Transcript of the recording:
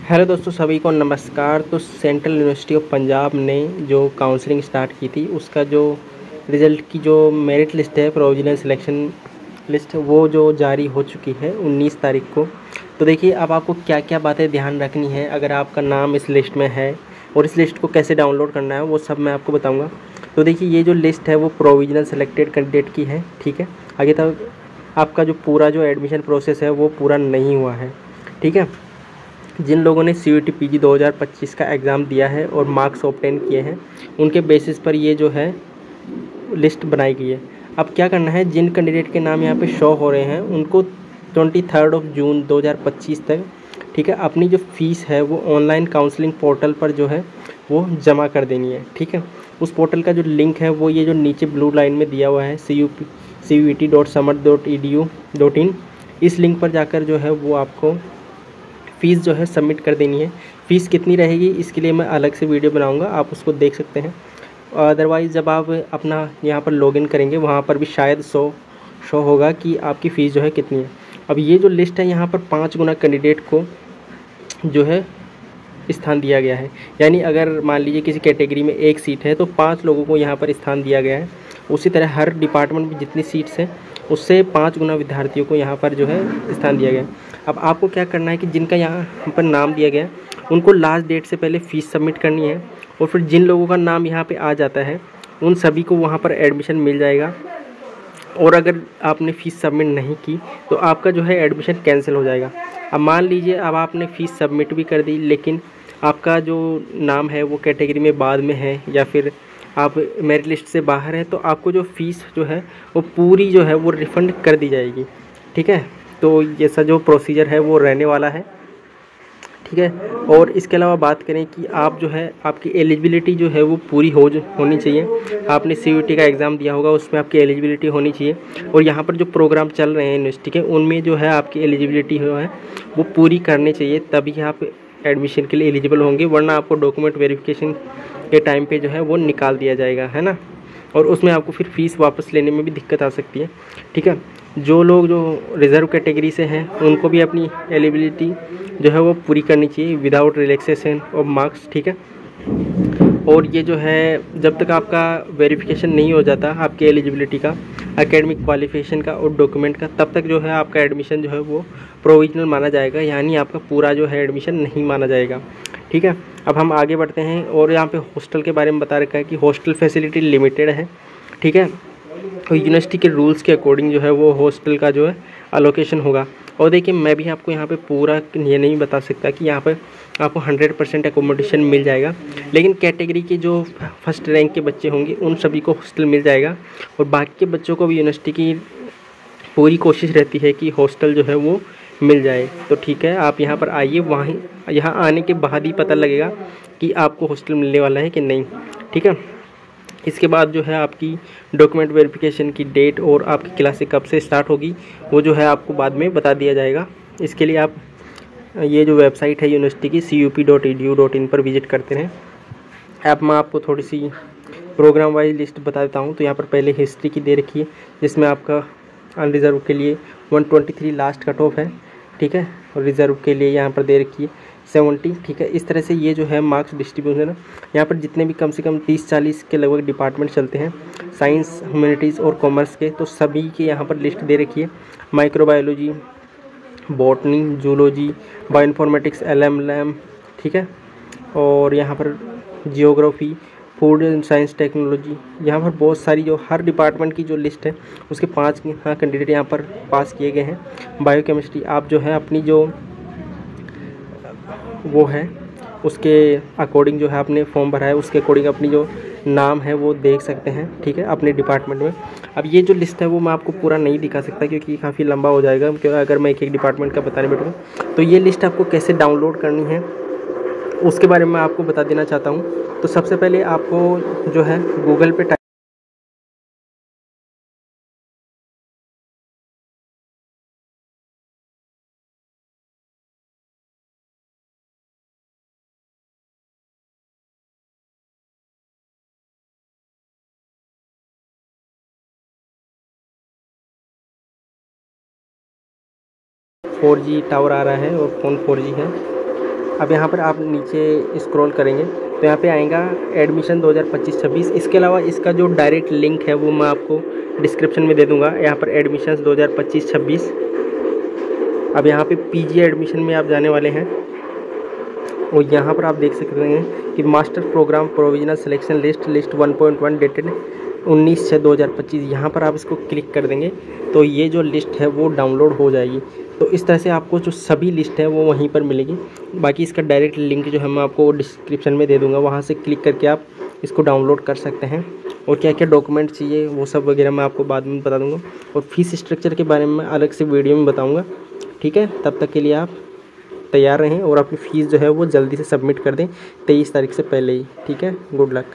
Hello दोस्तों, सभी को नमस्कार। तो सेंट्रल यूनिवर्सिटी ऑफ पंजाब ने जो काउंसलिंग स्टार्ट की थी उसका जो रिज़ल्ट की जो मेरिट लिस्ट है, प्रोविजनल सिलेक्शन लिस्ट, वो जो जारी हो चुकी है 19 तारीख को। तो देखिए अब आपको क्या क्या बातें ध्यान रखनी है अगर आपका नाम इस लिस्ट में है, और इस लिस्ट को कैसे डाउनलोड करना है वो सब मैं आपको बताऊँगा। तो देखिए ये जो लिस्ट है वो प्रोविजनल सेलेक्टेड कैंडिडेट की है, ठीक है। आगे तक आपका जो पूरा जो एडमिशन प्रोसेस है वो पूरा नहीं हुआ है, ठीक है। जिन लोगों ने CUET PG 2025 का एग्ज़ाम दिया है और मार्क्स ऑब्टेन किए हैं, उनके बेसिस पर ये जो है लिस्ट बनाई गई है। अब क्या करना है, जिन कैंडिडेट के नाम यहाँ पे शो हो रहे हैं उनको 23 जून 2025 तक, ठीक है, अपनी जो फ़ीस है वो ऑनलाइन काउंसलिंग पोर्टल पर जो है वो जमा कर देनी है, ठीक है। उस पोर्टल का जो लिंक है वो ये जो नीचे ब्लू लाइन में दिया हुआ है cuet.samarth.edu.in, इस लिंक पर जाकर जो है वो आपको फ़ीस जो है सबमिट कर देनी है। फ़ीस कितनी रहेगी इसके लिए मैं अलग से वीडियो बनाऊंगा, आप उसको देख सकते हैं। अदरवाइज़ जब आप अपना यहाँ पर लॉगिन करेंगे वहाँ पर भी शायद शो होगा कि आपकी फ़ीस जो है कितनी है। अब ये जो लिस्ट है यहाँ पर 5 गुना कैंडिडेट को जो है स्थान दिया गया है, यानी अगर मान लीजिए किसी कैटेगरी में 1 सीट है तो 5 लोगों को यहाँ पर स्थान दिया गया है। उसी तरह हर डिपार्टमेंट में जितनी सीट्स हैं उससे 5 गुना विद्यार्थियों को यहाँ पर जो है स्थान दिया गया है। अब आपको क्या करना है कि जिनका यहाँ पर नाम दिया गया है उनको लास्ट डेट से पहले फ़ीस सबमिट करनी है, और फिर जिन लोगों का नाम यहाँ पे आ जाता है उन सभी को वहाँ पर एडमिशन मिल जाएगा। और अगर आपने फ़ीस सबमिट नहीं की तो आपका जो है एडमिशन कैंसिल हो जाएगा। अब मान लीजिए अब आपने फ़ीस सबमिट भी कर दी लेकिन आपका जो नाम है वो कैटेगरी में बाद में है या फिर आप मेरिट लिस्ट से बाहर हैं, तो आपको जो फ़ीस जो है वो पूरी जो है वो रिफ़ंड कर दी जाएगी, ठीक है। तो जैसा जो प्रोसीजर है वो रहने वाला है, ठीक है। और इसके अलावा बात करें कि आप जो है आपकी एलिजिबिलिटी जो है वो पूरी होनी चाहिए। आपने CUET का एग्ज़ाम दिया होगा, उसमें आपकी एलिजिबिलिटी होनी चाहिए, और यहाँ पर जो प्रोग्राम चल रहे हैं यूनिवर्सिटी के उनमें जो है आपकी एलिजिबिलिटी जो है वो पूरी करनी चाहिए, तभी आप एडमिशन के लिए एलिजिबल होंगे, वरना आपको डॉक्यूमेंट वेरिफिकेशन के टाइम पे जो है वो निकाल दिया जाएगा, है ना। और उसमें आपको फिर फ़ीस वापस लेने में भी दिक्कत आ सकती है, ठीक है। जो लोग जो रिज़र्व कैटेगरी से हैं उनको भी अपनी एलिजिबिलिटी जो है वो पूरी करनी चाहिए विदाउट रिलैक्सेशन ऑफ मार्क्स, ठीक है। और ये जो है जब तक आपका वेरिफिकेशन नहीं हो जाता आपके एलिजिबिलिटी का, एकेडमिक क्वालिफिकेशन का और डॉक्यूमेंट का, तब तक जो है आपका एडमिशन जो है वो प्रोविजनल माना जाएगा, यानी आपका पूरा जो है एडमिशन नहीं माना जाएगा, ठीक है। अब हम आगे बढ़ते हैं, और यहाँ पे हॉस्टल के बारे में बता रखा है कि हॉस्टल फैसिलिटी लिमिटेड है, ठीक है। तो यूनिवर्सिटी के रूल्स के अकॉर्डिंग जो है वो हॉस्टल का जो है अलोकेशन होगा। और देखिए मैं भी आपको यहाँ पे पूरा ये नहीं बता सकता कि यहाँ पर आपको 100% एकोमोडेशन मिल जाएगा, लेकिन कैटेगरी के जो फर्स्ट रैंक के बच्चे होंगे उन सभी को हॉस्टल मिल जाएगा, और बाकी के बच्चों को भी यूनिवर्सिटी की पूरी कोशिश रहती है कि हॉस्टल जो है वो मिल जाए। तो ठीक है, आप यहाँ पर आइए, वहीं यहाँ आने के बाद ही पता लगेगा कि आपको हॉस्टल मिलने वाला है कि नहीं, ठीक है। इसके बाद जो है आपकी डॉक्यूमेंट वेरिफिकेशन की डेट और आपकी क्लासें कब से स्टार्ट होगी वो जो है आपको बाद में बता दिया जाएगा। इसके लिए आप ये जो वेबसाइट है यूनिवर्सिटी की cup.edu.in पर विजिट करते हैं। अब मैं आपको थोड़ी सी प्रोग्राम वाइज लिस्ट बता देता हूँ। तो यहाँ पर पहले हिस्ट्री की दे रखी है, जिसमें आपका अनरिज़र्व के लिए 123 लास्ट कट ऑफ है, ठीक है, और रिज़र्व के लिए यहाँ पर दे रखी है 70, ठीक है। इस तरह से ये जो है मार्क्स डिस्ट्रीब्यूशन है। यहाँ पर जितने भी कम से कम 30-40 के लगभग डिपार्टमेंट चलते हैं, साइंस, ह्यूमैनिटीज़ और कॉमर्स के, तो सभी की यहाँ पर लिस्ट दे रखी है। Microbiology, botany, zoology, bioinformatics, LLM, ठीक है, और यहाँ पर geography, food and science technology, यहाँ पर बहुत सारी जो हर डिपार्टमेंट की जो लिस्ट है उसके 5 कैंडिडेट यहाँ पर पास किए गए हैं। बायोकेमिस्ट्री, आप जो है अपनी जो वो है उसके अकॉर्डिंग जो है आपने फॉर्म भरा है उसके अकॉर्डिंग अपनी जो नाम है वो देख सकते हैं, ठीक है, अपने डिपार्टमेंट में। अब ये जो लिस्ट है वो मैं आपको पूरा नहीं दिखा सकता क्योंकि काफ़ी लंबा हो जाएगा, क्योंकि अगर मैं एक एक डिपार्टमेंट का बताने बैठूँ तो ये लिस्ट आपको कैसे डाउनलोड करनी है उसके बारे में आपको बता देना चाहता हूँ। तो सबसे पहले आपको जो है गूगल पे 4G टावर आ रहा है और फ़ोन 4G है। अब यहाँ पर आप नीचे स्क्रॉल करेंगे तो यहाँ पे आएगा एडमिशन 2025-26। इसके अलावा इसका जो डायरेक्ट लिंक है वो मैं आपको डिस्क्रिप्शन में दे दूँगा। यहाँ पर एडमिशन 2025-26। अब यहाँ पे पीजी एडमिशन में आप जाने वाले हैं और यहाँ पर आप देख सकते हैं कि master program provisional selection list 1.1 dated 19/6/2025। यहाँ पर आप इसको क्लिक कर देंगे तो ये जो लिस्ट है वो डाउनलोड हो जाएगी। तो इस तरह से आपको जो सभी लिस्ट है वो वहीं पर मिलेगी। बाकी इसका डायरेक्ट लिंक जो है मैं आपको डिस्क्रिप्शन में दे दूँगा, वहाँ से क्लिक करके आप इसको डाउनलोड कर सकते हैं। और क्या क्या डॉक्यूमेंट चाहिए वो सब वगैरह मैं आपको बाद में बता दूँगा। और फीस स्ट्रक्चर के बारे में मैं अलग से वीडियो में बताऊँगा। ठीक है, तब तक के लिए आप तैयार रहें और अपनी फ़ीस जो है वो जल्दी से सबमिट कर दें 23 तारीख से पहले ही। ठीक है, गुड लक।